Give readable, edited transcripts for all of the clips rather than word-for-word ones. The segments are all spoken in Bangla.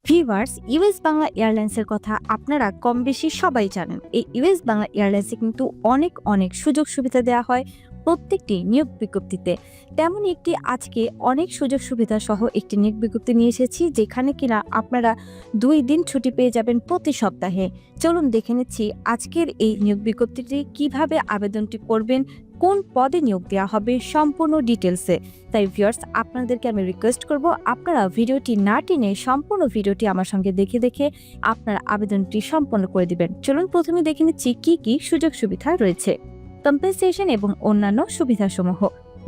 ভিউয়ার্স, ইউএস বাংলা এয়ারলাইন্সের কথা আপনারা কম বেশি সবাই জানেন। এই ইউএস বাংলা এয়ারলাইন্সে কিন্তু অনেক অনেক সুযোগ সুবিধা দেওয়া হয় প্রত্যেকটি নিয়োগ বিজ্ঞপ্তিতে। তেমন একটি আজকে অনেক সুযোগ সুবিধা সহ একটি নিয়োগ বিজ্ঞপ্তি নিয়ে এসেছি, যেখানে কিনা আপনারা 2 দিন ছুটি পেয়ে যাবেন প্রতি সপ্তাহে। চলুন দেখে নিচ্ছি আজকের এই নিয়োগ বিজ্ঞপ্তিটি কিভাবে আবেদনটি করবেন, কোন পদে নিয়োগ দেওয়া হবে সম্পূর্ণ ডিটেলসে। তাই ভিউয়ার্স, আপনাদেরকে আমি রিকোয়েস্ট করব আপনারা ভিডিওটি না টেনে সম্পূর্ণ ভিডিওটি আমার সঙ্গে দেখে দেখে আপনারা আবেদনটি সম্পন্ন করে দিবেন। চলুন প্রথমে দেখে নিচ্ছি কি কি সুযোগ সুবিধা রয়েছে। কম্পেনসেশন এবং অন্যান্য সুবিধাসমূহ: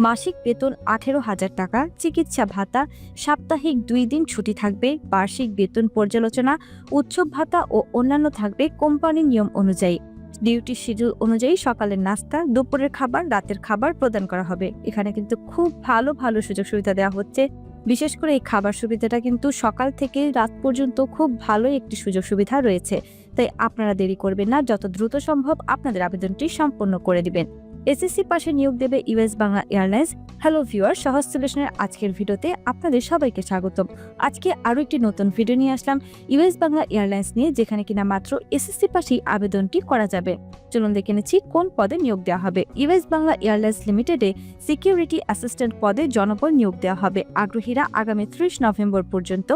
মাসিক বেতন 18,000 টাকা, চিকিৎসা ভাতা, সাপ্তাহিক 2 দিন ছুটি থাকবে, বার্ষিক বেতন পর্যালোচনা, উৎসব ভাতা ও অন্যান্য থাকবে কোম্পানির নিয়ম অনুযায়ী। ডিউটি শিডিউল অনুযায়ী সকালের নাস্তা, দুপুরের খাবার, রাতের খাবার প্রদান করা হবে। এখানে কিন্তু খুব ভালো ভালো সুযোগ সুবিধা দেওয়া হচ্ছে। বিশেষ করে এই খাবার সুবিধাটা কিন্তু সকাল থেকে রাত পর্যন্ত খুব ভালো একটি সুযোগ সুবিধা রয়েছে। তাই আপনারা দেরি করবেন না, যত দ্রুত সম্ভব আপনাদের আবেদনটি সম্পন্ন করে দিবেন। এসএসসি পাশে নিয়োগ দেবে US Bangla airlines. Hello viewer, সহজ সলিউশনের আজকের ভিডিওতে আপনাদের সবাইকে স্বাগতম। আজকে আরো একটি নতুন ভিডিও নিয়ে আসলাম ইউএস বাংলা এয়ারলাইন্স নিয়ে, যেখানে কিনা মাত্র এসএসসি পাশেই আবেদনটি করা যাবে। চলুন দেখে নিচ্ছি কোন পদে নিয়োগ দেওয়া হবে। ইউএস বাংলা এয়ারলাইন্স লিমিটেডে সিকিউরিটি অ্যাসিস্ট্যান্ট পদে জনবল নিয়োগ দেওয়া হবে। আগ্রহীরা আগামী 30 নভেম্বর পর্যন্ত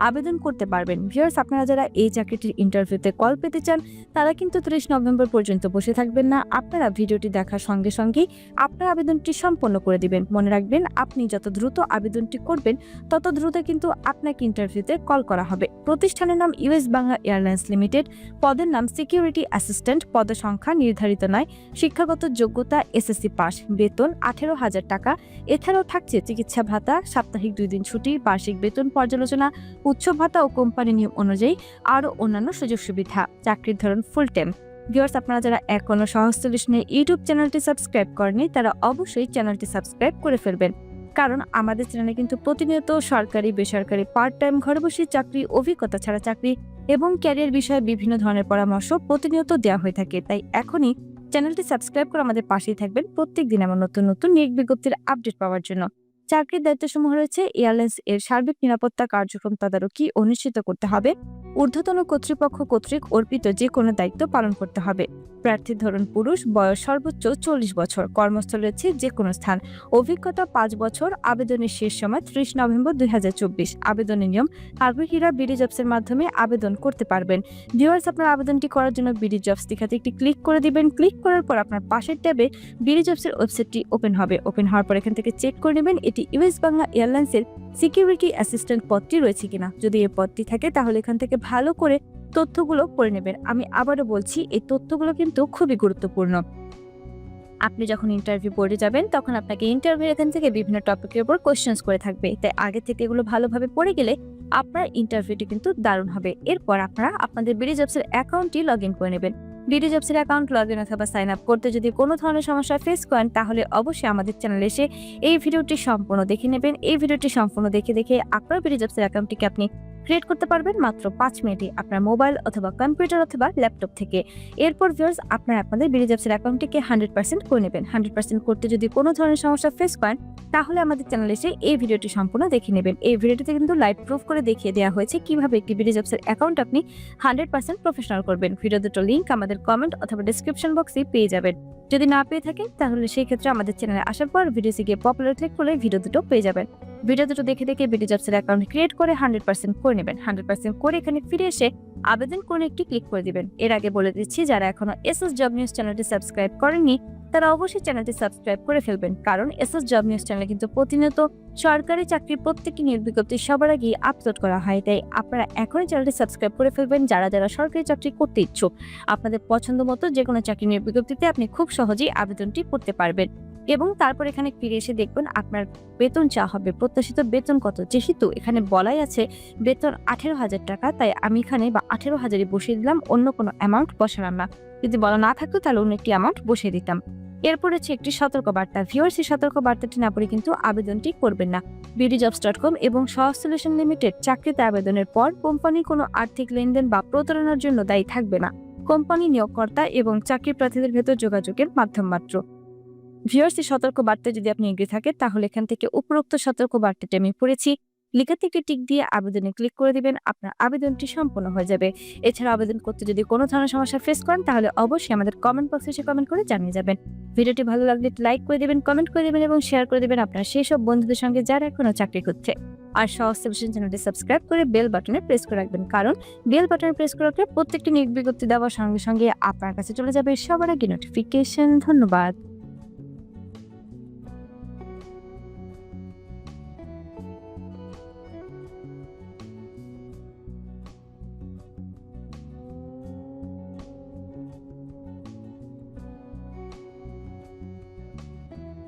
আবেদন করতে পারবেন। ভিউয়ার্স, আপনারা যারা এই চাকরিটির ইন্টারভিউতে কল পেতে চান, তারা কিন্তু 30 নভেম্বর পর্যন্ত বসে থাকবেন না। আপনারা ভিডিওটি দেখার সঙ্গে সঙ্গেই আপনার আবেদনটি সম্পন্ন করে দিবেন। মনে রাখবেন, আপনি যত দ্রুত আবেদনটি করবেন তত দ্রুত কিন্তু আপনাকে ইন্টারভিউতে কল করা হবে। প্রতিষ্ঠানের নাম ইউএস বাংলা এয়ারলাইন্স লিমিটেড, পদের নাম সিকিউরিটি অ্যাসিস্ট্যান্ট, পদ সংখ্যা নির্ধারিত নয়, শিক্ষাগত যোগ্যতা এসএসসি পাস, বেতন 18,000 টাকা। এছাড়াও থাকছে চিকিৎসা ভাতা, সাপ্তাহিক 2 দিন ছুটি, বার্ষিক বেতন পর্যালোচনা, উৎসব ভাতা ও কোম্পানি নিয়ম অনুযায়ী আরও অন্যান্য সুযোগ সুবিধা। চাকরির ধরন ফুল টাইম। ভিউয়ার্স, আপনারা যারা এখনো সহজ সলিউশনের ইউটিউব চ্যানেলটি সাবস্ক্রাইব করেনি, তারা অবশ্যই চ্যানেলটি সাবস্ক্রাইব করে ফেলবেন। কারণ আমাদের চ্যানেলে কিন্তু প্রতিনিয়ত সরকারি, বেসরকারি, পার্ট টাইম, ঘরে বসে চাকরি, অভিজ্ঞতা ছাড়া চাকরি এবং ক্যারিয়ার বিষয়ে বিভিন্ন ধরনের পরামর্শ প্রতিনিয়ত দেওয়া হয়ে থাকে। তাই এখনই চ্যানেলটি সাবস্ক্রাইব করে আমাদের পাশেই থাকবেন প্রত্যেকদিন এমন নতুন নতুন নিয়োগ বিজ্ঞপ্তির আপডেট পাওয়ার জন্য। চাকরির দায়িত্বসমূহ রয়েছে: এয়ারলাইন্স এর সার্বিক নিরাপত্তা কার্যক্রম তদারকি ও নিশ্চিত করতে হবে। ঊর্ধ্বতন কর্তৃপক্ষ কর্তৃক অর্পিত যে কোনো দায়িত্ব পালন করতে হবে। প্রার্থীর ধরন পুরুষ, বয়স সর্বোচ্চ 40 বছর, কর্মস্থল রয়েছে যে কোনো স্থান, অভিজ্ঞতা 5 বছর। আবেদনের শেষ সময় 30 নভেম্বর 2024। আবেদনের নিয়ম: আগ্রহীরা বিডি জবসের মাধ্যমে আবেদন করতে পারবেন। ভিউয়ার্স, আপনার আবেদনটি করার জন্য বিডি জবস লেখাতে একটি ক্লিক করে দিবেন। ক্লিক করার পর আপনার পাশের ট্যাবে বিডি জবসের ওয়েবসাইটটি ওপেন হবে। ওপেন হওয়ার পর এখান থেকে চেক করে নেবেন এটি ইউএস বাংলা এয়ারলাইন্সের সিকিউরিটি অ্যাসিস্ট্যান্ট পদটি রয়েছে কিনা। যদি এই পদটি থাকে তাহলে এখান থেকে ভালো করে তথ্যগুলো পড়ে নেবেন। আমি আবারও বলছি, এই তথ্যগুলো কিন্তু খুবই গুরুত্বপূর্ণ। আপনি যখন ইন্টারভিউ বোর্ডে যাবেন, তখন আপনাকে ইন্টারভিউ এখান থেকে বিভিন্ন টপিকের উপর কোশ্চেন্স করে থাকবে। তাই আগে থেকে এগুলো ভালোভাবে পড়ে গেলে আপনার ইন্টারভিউটি কিন্তু দারুণ হবে। এরপর আপনারা আপনাদের বিডি জবসের অ্যাকাউন্টটি লগ ইন করে নেবেন। বিডি জবসের অ্যাকাউন্ট লগ ইন অথবা সাইন আপ করতে যদি কোনো ধরনের সমস্যা ফেস করেন, তাহলে অবশ্যই আমাদের চ্যানেলে এসে এই ভিডিওটি সম্পূর্ণ দেখে নেবেন। এই ভিডিওটি সম্পূর্ণ দেখে দেখে আপনার বিডি জবসের অ্যাকাউন্টটিকে আপনি ক্রিয়েট করতে পারবেন মাত্র 5 মিনিটে আপনার মোবাইল অথবা কম্পিউটার অথবা ল্যাপটপ থেকে। এরপর ভিউয়ার্স, আপনারা আপনাদের বিডি জবসের অ্যাকাউন্টটিকে 100% করে নেবেন। 100% করতে যদি কোনো ধরনের সমস্যা ফেস করেন, তাহলে আমাদের চ্যানেলে এসে এই ভিডিওটি সম্পূর্ণ দেখে নেবেন। এই ভিডিওটিতে কিন্তু লাইভ প্রুফ করে দেখিয়ে দেওয়া হয়েছে কিভাবে একটি বিডি জবসের অ্যাকাউন্ট আপনি 100% প্রফেশনাল করবেন। ভিডিও দুটো লিংক আমাদের কমেন্ট অথবা ডেসক্রিপশন বক্সে পেয়ে যাবেন। যদি না পেয়ে থাকেন, তাহলে সেই ক্ষেত্রে আমাদের চ্যানেলে আসার পর ভিডিওতে গিয়ে পপুলার ক্লিক করলে ভিডিও দুটো পেয়ে যাবেন। ভিডিও দুটো দেখে দেখে বিডি জবসের অ্যাকাউন্ট ক্রিয়েট করে 100% করে নেবেন। 100% করে এখানে ফিরে এসে আবেদন করে একটি ক্লিক করে দিবেন। এর আগে বলে দিচ্ছি, যারা এখনো এসএস জব নিউজ চ্যানেলটি সাবস্ক্রাইব করেননি, তারা অবশ্যই চ্যানেলটি সাবস্ক্রাইব করে ফেলবেন। কারণ এসএস জব নিউজ চ্যানেলে কিন্তু প্রতিনিয়ত সরকারি চাকরির প্রত্যেকটি নিয়োগ বিজ্ঞপ্তি সবার আগে আপলোড করা হয়। তাই আপনারা এখনই চ্যানেলটি সাবস্ক্রাইব করে ফেলবেন। যারা যারা সরকারি চাকরি করতে ইচ্ছুক, আপনাদের পছন্দ মতো যে কোনো চাকরি নিয়োগ বিজ্ঞপ্তিতে আপনি খুব সহজেই আবেদনটি করতে পারবেন। এবং তারপর এখানে ফিরে এসে দেখবেন আপনার বেতন চা হবে। প্রত্যাশিত বেতন কত, যেহেতু এখানে বলাই আছে বেতন 18,000 টাকা, তাই আমি এখানে 18,000ই বসিয়ে দিলাম, অন্য কোনো অ্যামাউন্ট বসালাম না। যদি বলা না থাকতো তাহলে অন্য একটি অ্যামাউন্ট বসিয়ে দিতাম। এরপর হচ্ছে একটি সতর্কবার্তা। ভিউয়ার্স, এই সতর্কবার্তাটি না পড়ে কিন্তু আবেদনটি করবেন না। বিডিজবস.com এবং সহজ সলিউশন লিমিটেড চাকরিতে আবেদনের পর কোম্পানি কোনো আর্থিক লেনদেন বা প্রতারণার জন্য দায়ী থাকবে না। কোম্পানি নিয়োগকর্তা এবং চাকরি প্রার্থীদের ভেতর যোগাযোগের মাধ্যম মাত্র। ভিউয়ার্স, এই সতর্কবার্তা যদি আপনি এগিয়ে থাকেন, তাহলে এখান থেকে উপরোক্ত সতর্কবার্তাটি আমি পড়েছি লেখাতে একটি টিক দিয়ে আবেদনে ক্লিক করে দিবেন। আপনার আবেদনটি সম্পূর্ণ হয়ে যাবে। এছাড়া আবেদন করতে যদি কোনো ধরনের সমস্যা ফেস করেন তাহলে অবশ্যই আমাদের কমেন্ট বক্সে এসে কমেন্ট করে জানিয়ে যাবেন। ভিডিওটি ভালো লাগলে লাইক করে দিবেন, কমেন্ট করে দিবেন এবং শেয়ার করে দিবেন আপনার সেই সব বন্ধুদের সঙ্গে যারা এখনো চাকরি করছে। আর সহজ সাজেশন চ্যানেলটি সাবস্ক্রাইব করে বেল বাটনে প্রেস করে রাখবেন, কারণ বেল বাটনে প্রেস করে রাখলে প্রত্যেকটি নিয়োগ বিজ্ঞপ্তি দেওয়ার সঙ্গে সঙ্গে আপনার কাছে চলে যাবে সবার আগে নোটিফিকেশন। ধন্যবাদ।